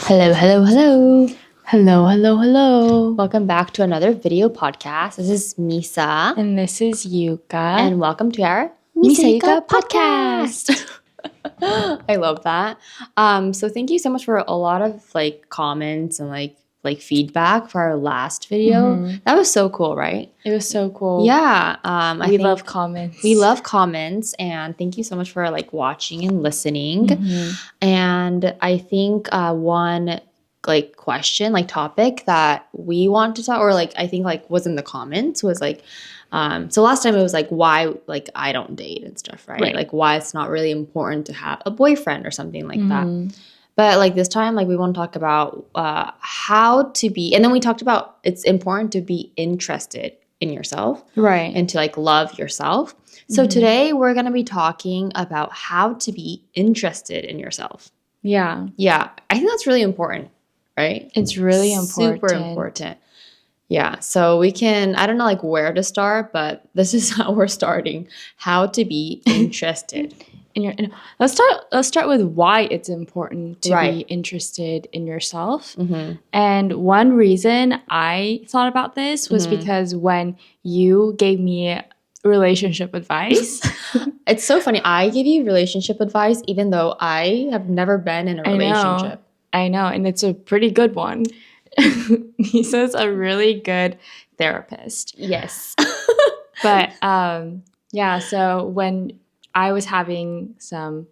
Hello, hello, hello. Hello, hello, hello. Welcome back to another video podcast. This is Misa. And this is Yuka. And welcome to our Misa Yuka podcast. I love that. So thank you so much for a lot of comments and like feedback for our last video. Mhm. That was so cool, right? It was so cool. Yeah. We love comments. We love comments, and thank you so much for watching and listening. Mhm. And I think one question, topic that we want to talk, or I think was in the comments was so last time it was why I don't date and stuff, right? Why it's not really important to have a boyfriend or something like that. But this time we want to talk about how to be, and then we talked about it's important to be interested in yourself, Right. and to love yourself. So today we're going to be talking about how to be interested in yourself. Yeah. Yeah, I think that's really important, right? It's really important. Super important. Yeah, so we can, I don't know where to start, but this is how we're starting. How to be interested. Let's start with why it's important to be interested in yourself. And one reason I thought about this was because when you gave me relationship advice. It's so funny. I give you relationship advice even though I have never been in a relationship. I know, and it's a pretty good one. Misa's a really good therapist. Yes. But yeah, so when I was having some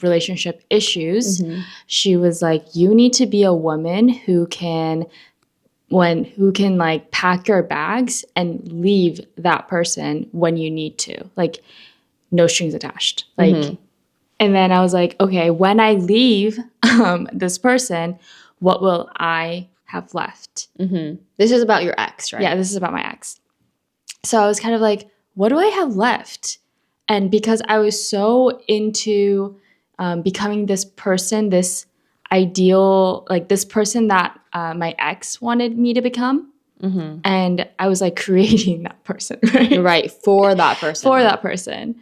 relationship issues, she was like, you need to be a woman who can pack your bags and leave that person when you need to, no strings attached. And then I was like, okay, when I leave this person, what will I have left? This is about your ex, right? Yeah, this is about my ex. So I was kind of like, what do I have left? And because I was so into becoming this person, this ideal, this person that my ex wanted me to become. And I was creating that person, right? Right, for that person. For that person,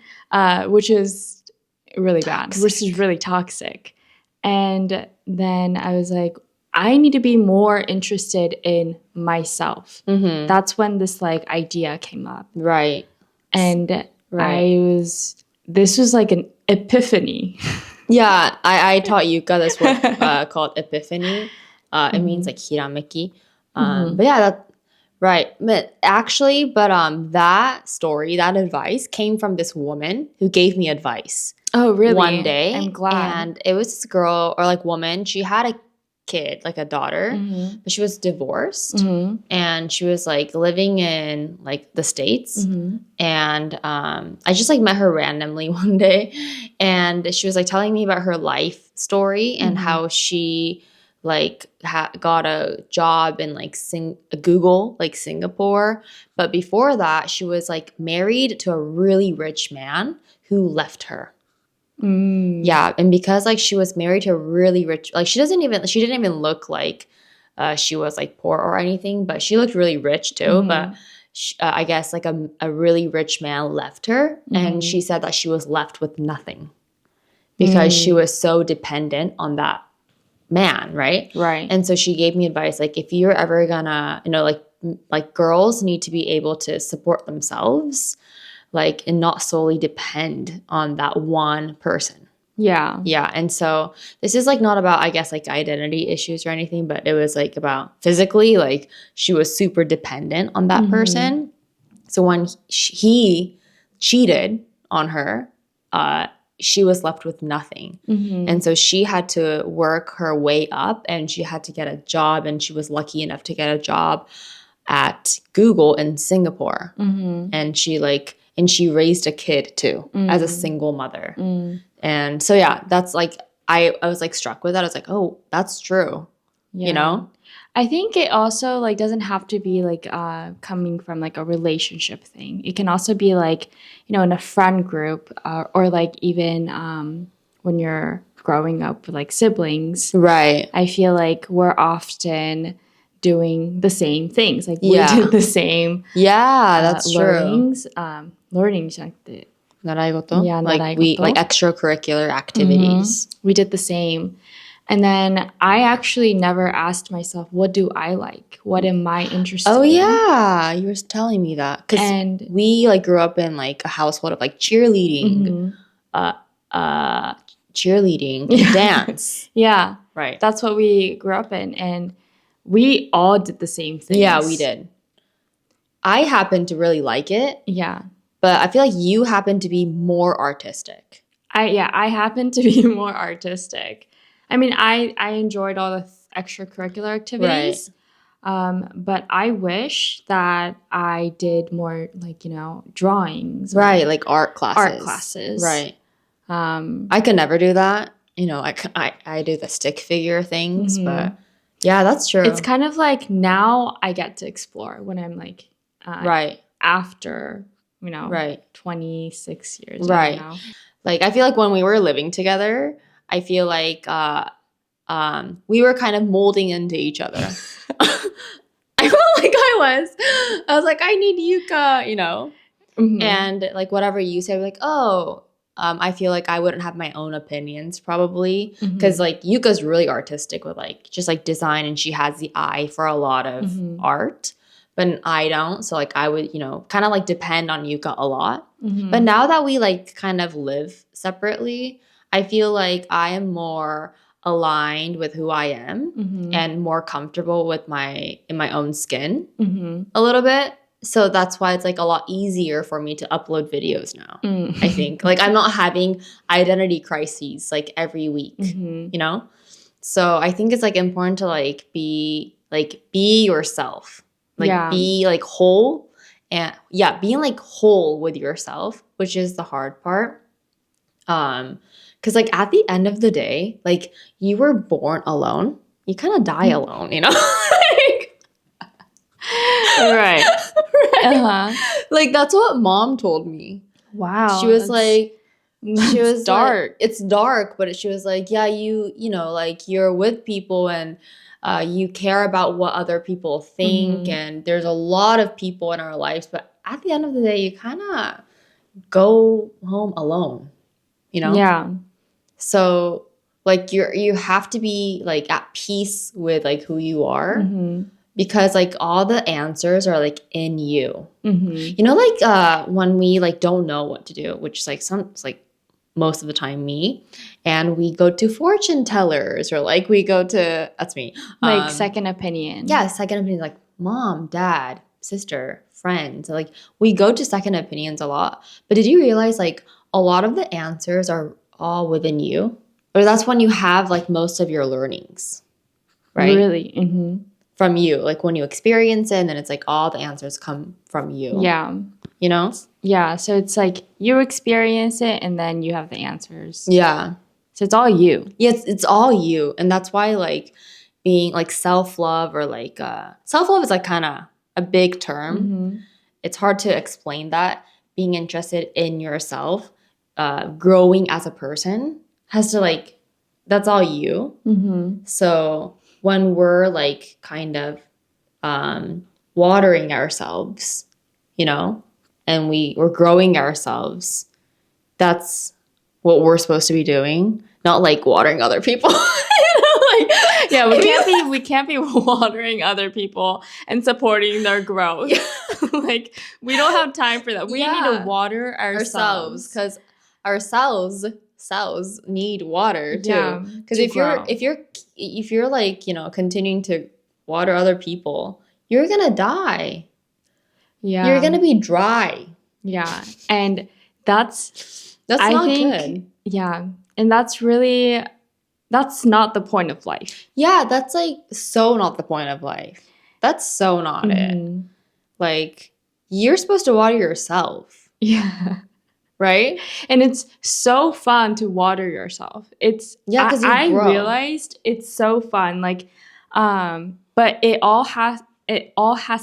which is really bad, which is really toxic. And then I was like, I need to be more interested in myself. That's when this idea came up. Right. And this was like an epiphany. Yeah, I taught Yuka this word called epiphany. It means hirameki. But yeah, right. But actually, that story, that advice came from this woman who gave me advice. Oh, really? One day. I'm glad. And it was this girl or woman. She had a kid, a daughter, but she was divorced. And she was living in the States. And I just met her randomly one day. And she was telling me about her life story and how she got a job in Google, Singapore. But before that, she was married to a really rich man who left her. Yeah, and because she was married to a really rich, she didn't even look like she was poor or anything, but she looked really rich too. But I guess a really rich man left her, and she said that she was left with nothing because she was so dependent on that man, right? Right. And so she gave me advice if you're ever gonna, girls need to be able to support themselves, and not solely depend on that one person. Yeah. Yeah. And so this is not about, I guess, identity issues or anything, but it was about physically, she was super dependent on that person. So when he cheated on her, she was left with nothing. And so she had to work her way up, and she had to get a job, and she was lucky enough to get a job at Google in Singapore. And she raised a kid too as a single mother. And so yeah, that's I was struck with that. I was like, oh, that's true. Yeah. I think it also doesn't have to be coming from a relationship thing. It can also be in a friend group or even when you're growing up with siblings. Right. I feel we're often doing the same things. We did the same. Yeah, that's learnings. Learnings じゃなくて 習い事? Yeah, we extracurricular activities. We did the same. And then I actually never asked myself, what do I like? What am I interested in? Oh, yeah. You were telling me that. Because we, like, grew up in, like, a household of, like, cheerleading, cheerleading and dance. Yeah. Right. That's what we grew up in. And we all did the same things. Yeah, we did. I happen to really like it. Yeah. But I feel like you happen to be more artistic. I happen to be more artistic. I mean, I enjoyed all the extracurricular activities. Right. But I wish that I did more, like, drawings. Right, like art classes. Art classes. Right. I could never do that. I do the stick figure things, but yeah, that's true. It's kind of like now I get to explore when I'm like, right. After, right. 26 years. Right. Like, I feel like when we were living together, I feel like we were kind of molding into each other. I felt like I was like, I need Yuka, and like whatever you say, like, oh, I feel like I wouldn't have my own opinions probably because like Yuka's really artistic with like just like design, and she has the eye for a lot of art, but I don't. So like I would, kind of like depend on Yuka a lot. But now that we like kind of live separately, I feel like I am more aligned with who I am and more comfortable with in my own skin a little bit. So that's why it's like a lot easier for me to upload videos now. I think like I'm not having identity crises like every week, So I think it's like important to like be yourself, like be like whole, and being like whole with yourself, which is the hard part. Because like at the end of the day, like you were born alone, you kind of die alone, Right. Like that's what mom told me. Wow. She was like, dark. Like, it's dark, but she was like, yeah, like you're with people and you care about what other people think, and there's a lot of people in our lives, but at the end of the day, you kind of go home alone, Yeah. So like you have to be like at peace with like who you are. Because like all the answers are like in you, like when we like don't know what to do, which is like it's like most of the time me, and we go to fortune tellers or like we go to that's me like second opinion. Yeah, second opinion, like mom, dad, sister, friend. So like we go to second opinions a lot. But did you realize like a lot of the answers are all within you, or that's when you have like most of your learnings, right? Really. From you, like when you experience it, and then it's like all the answers come from you. Yeah. Yeah, so it's like you experience it and then you have the answers. Yeah. So it's all you. Yeah, it's all you. And that's why like being like self-love or like self-love is like kind of a big term. It's hard to explain that. Being interested in yourself, growing as a person has to like, that's all you. So when we're like kind of watering ourselves, and we're growing ourselves, that's what we're supposed to be doing, not like watering other people. Yeah, we can't be watering other people and supporting their growth. Like we don't have time for that. We need to water ourselves because cells need water too. Yeah, because if you're like continuing to water other people, you're gonna die. Yeah, you're gonna be dry. Yeah, and that's not good. Yeah, and that's not the point of life. Yeah, that's like so not the point of life. That's so not it. Like you're supposed to water yourself. Yeah. Right? And it's so fun to water yourself. It's because I realized it's so fun. Like, but it all has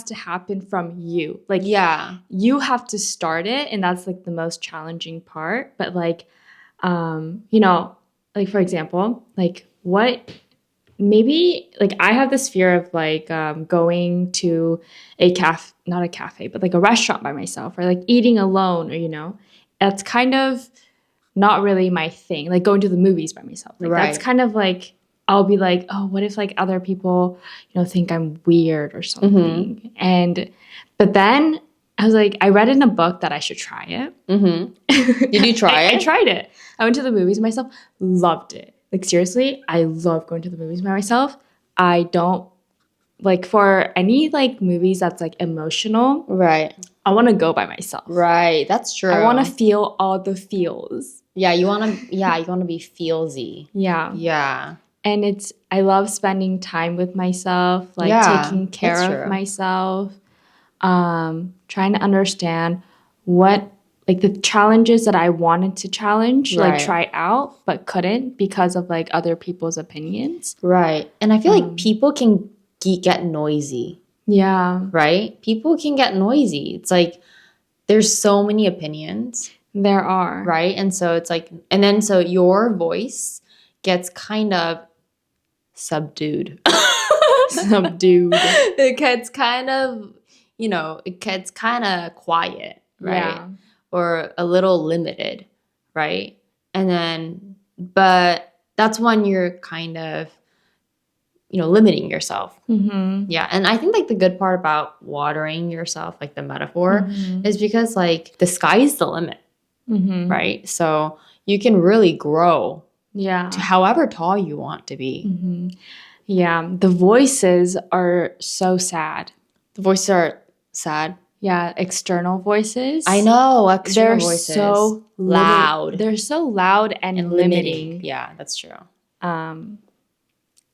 to happen from you. Like, you have to start it, and that's like the most challenging part. But like, like for example, like maybe like I have this fear of like going to not a cafe, but like a restaurant by myself, or like eating alone, or that's kind of not really my thing. Like going to the movies by myself. Like that's kind of like I'll be like, oh, what if like other people, think I'm weird or something? But then I was like, I read in a book that I should try it. Did you try it? I tried it. I went to the movies myself, loved it. Like seriously, I love going to the movies by myself. I don't like for any like movies that's like emotional. Right. I want to go by myself. Right. That's true. I want to feel all the feels. Yeah, you want to be feelsy. Yeah. Yeah. And I love spending time with myself, like taking care of myself, trying to understand what like the challenges that I wanted to challenge, like try out, but couldn't because of like other people's opinions. Right. And I feel like people can get noisy. Yeah. Right? People can get noisy. It's like there's so many opinions. There are. Right? And so it's like, and then so your voice gets kind of subdued. It gets kind of, it gets kind of quiet, right? Yeah. Or a little limited, right? And then, but that's when you're kind of, limiting yourself. Yeah. And I think like the good part about watering yourself, like the metaphor, is because like the sky's the limit, right? So you can really grow to however tall you want to be. Yeah. The voices are so sad. The voices are sad. Yeah, external voices. I know, external voices. They're so loud. They're so loud and limiting. Yeah, that's true.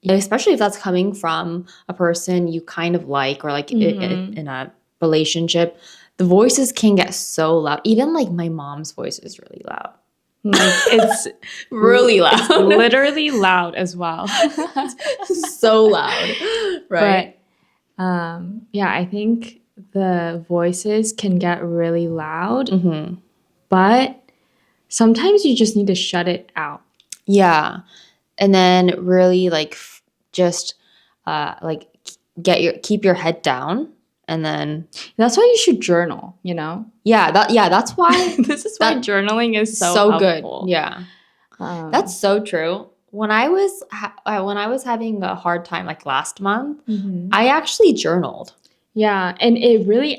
Especially if that's coming from a person you kind of like or like in a relationship, the voices can get so loud. Even like my mom's voice is really loud. Like it's really loud. It's literally loud as well. So loud. Right. But yeah, I think the voices can get really loud. But sometimes you just need to shut it out. Yeah. And then really like just like keep your head down. And then that's why you should journal, Yeah, that's why this is why journaling is so helpful. Good. Yeah. That's so true. When I was having a hard time like last month, I actually journaled. Yeah, and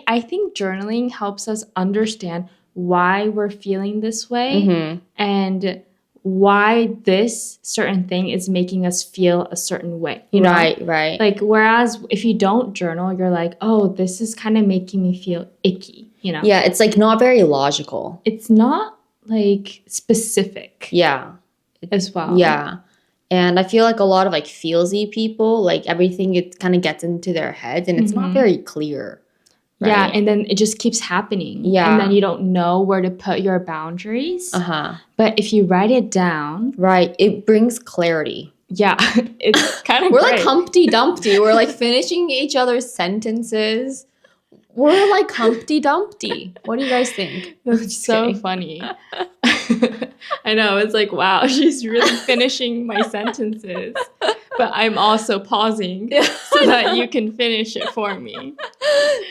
I think journaling helps us understand why we're feeling this way and why this certain thing is making us feel a certain way. Right. Like, whereas if you don't journal, you're like, oh, this is kind of making me feel icky, Yeah, it's like not very logical. It's not like specific. Yeah. As well. Yeah. And I feel like a lot of like feelsy people, like everything it kind of gets into their heads and it's not very clear. Right? Yeah, and then it just keeps happening. Yeah. And then you don't know where to put your boundaries. But if you write it down. Right, it brings clarity. Yeah, it's kind of We're like Humpty Dumpty. We're like finishing each other's sentences. We're like Humpty Dumpty. What do you guys think? That's so funny. I know, it's like, wow, she's really finishing my sentences. But I'm also pausing so that you can finish it for me.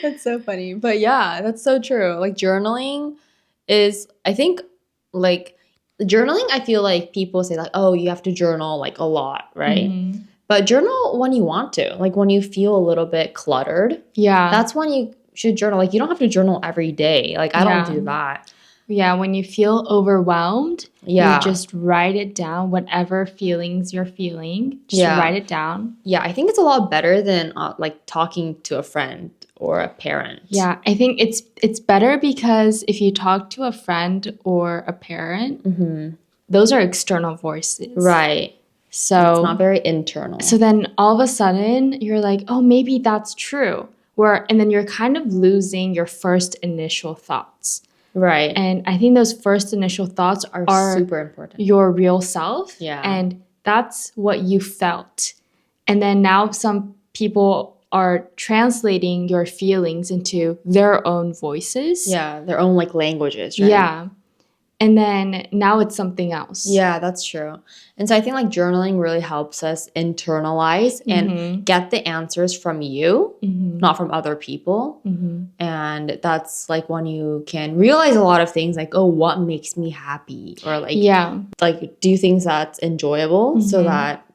That's so funny. But yeah, that's so true. Like journaling is, I think, like journaling, I feel like people say like, oh, you have to journal like a lot, right? But journal when you want to. Like when you feel a little bit cluttered. Yeah. That's when you should journal. Like you don't have to journal every day. Like I don't do that. Yeah, when you feel overwhelmed, you just write it down, whatever feelings you're feeling. Just write it down. Yeah, I think it's a lot better than like talking to a friend or a parent. Yeah, I think it's better because if you talk to a friend or a parent, those are external voices. Right. So it's not very internal. So then all of a sudden you're like, oh, maybe that's true. And then you're kind of losing your first initial thoughts. Right. And I think those first initial thoughts are super important. Your real self. Yeah. And that's what you felt. And then now some people are translating your feelings into their own voices. Yeah, their own like languages, right? Yeah. And then now it's something else. Yeah, that's true. And so I think like journaling really helps us internalize and get the answers from you, not from other people. And that's like when you can realize a lot of things like, oh, what makes me happy? Or like, like do things that's enjoyable so that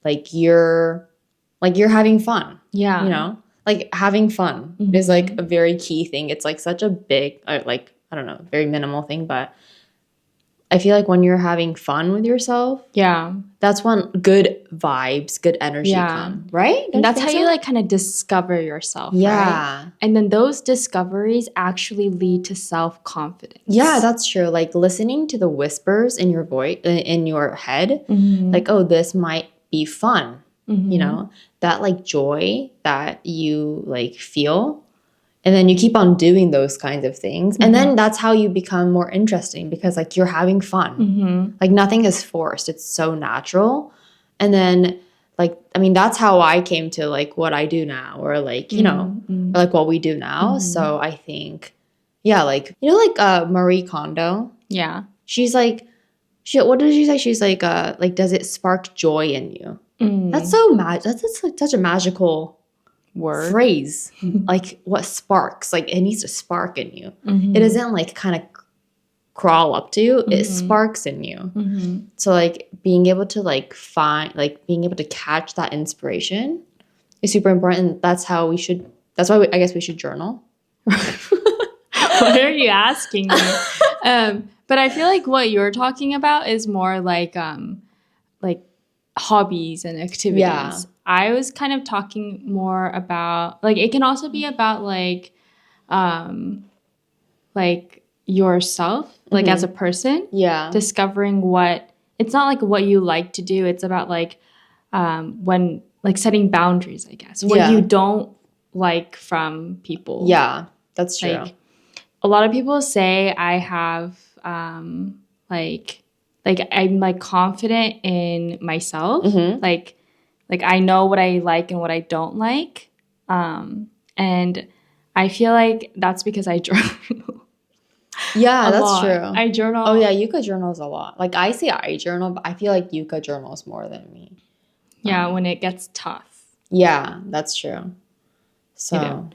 like you're having fun. Yeah. You know? Like having fun is like a very key thing. It's like such a big, like, I don't know, very minimal thing, but I feel like when you're having fun with yourself, that's when good vibes, good energy come, right? And that's how you like kind of discover yourself, right? And then those discoveries actually lead to self-confidence. Yeah, that's true. Like listening to the whispers in your voice, in your head, like, oh, this might be fun, you know? That like joy that you like feel. And then you keep on doing those kinds of things. And then that's how you become more interesting because like you're having fun. Like nothing is forced. It's so natural. And then like, I mean, that's how I came to like what I do now or like, you know, or, like what we do now. So I think, yeah, like, you know, like Marie Kondo. Yeah. She's like, what did she say? She's like, does it spark joy in you? That's so that's like such a magical word phrase. Like what sparks, like it needs to spark in you. It doesn't like kind of crawl up to you, it sparks in you. So like being able to like being able to catch that inspiration is super important. That's why I guess we should journal. What are you asking me? But I feel like what you're talking about is more like hobbies and activities. Yeah. I was kind of talking more about like it can also be about like yourself, like as a person. Yeah. Discovering what it's not like what you like to do. It's about like when like setting boundaries, I guess. What you don't like from people. Yeah, that's true. Like a lot of people say I have like I'm like confident in myself. Like I know what I like and what I don't like. And I feel like that's because I journal. Yeah, that's true. I journal. Oh yeah, Yuka journals a lot. Like I say I journal, but I feel like Yuka journals more than me. Yeah, when it gets tough. Yeah, that's true. So,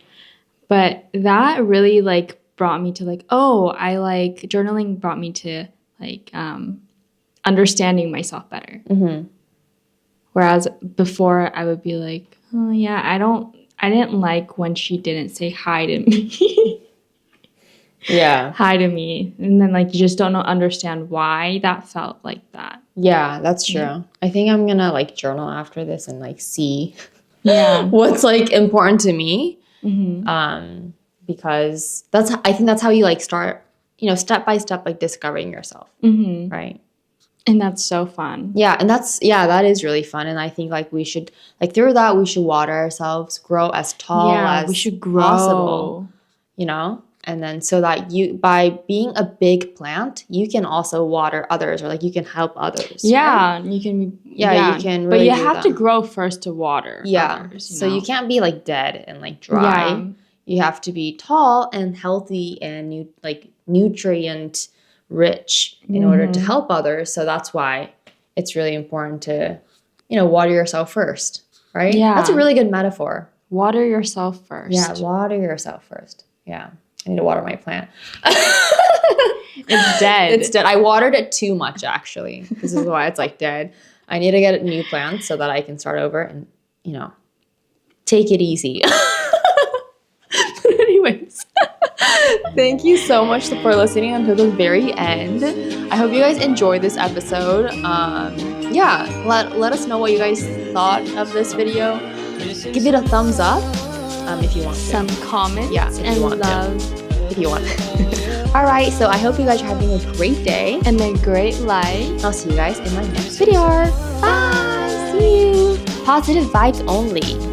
but that really like brought me to like, oh, I like journaling brought me to like understanding myself better. Whereas before I would be like, oh yeah, I didn't like when she didn't say hi to me. Hi to me. And then like you just don't understand why that felt like that. Yeah, that's true. I think I'm gonna like journal after this and like see what's like important to me. Because I think that's how you like start, you know, step by step like discovering yourself. Right. And that's so fun. Yeah, and that is really fun. And I think like we should like through that we should water ourselves, grow as tall as we should grow. Possible. You know? And then so that by being a big plant, you can also water others or like you can help others. Yeah, right? You can. Yeah, you can. Really but you have to grow first to water. Others, so you can't be like dead and like dry. Yeah. You have to be tall and healthy and nutrient rich in order to help others. So that's why it's really important to, you know, water yourself first, right? Yeah, that's a really good metaphor. Water yourself first. Yeah, water yourself first. Yeah. I need to water my plant. It's dead. It's dead. I watered it too much, actually. This is why it's like dead. I need to get a new plant so that I can start over and, you know, take it easy. But anyways, thank you so much for listening until the very end. I hope you guys enjoyed this episode. Let us know what you guys thought of this video. Give it a thumbs up. If you want to. Some comments and love. If you want. All right, so I hope you guys are having a great day. And a great life. I'll see you guys in my next video. Bye. See you. Positive vibes only.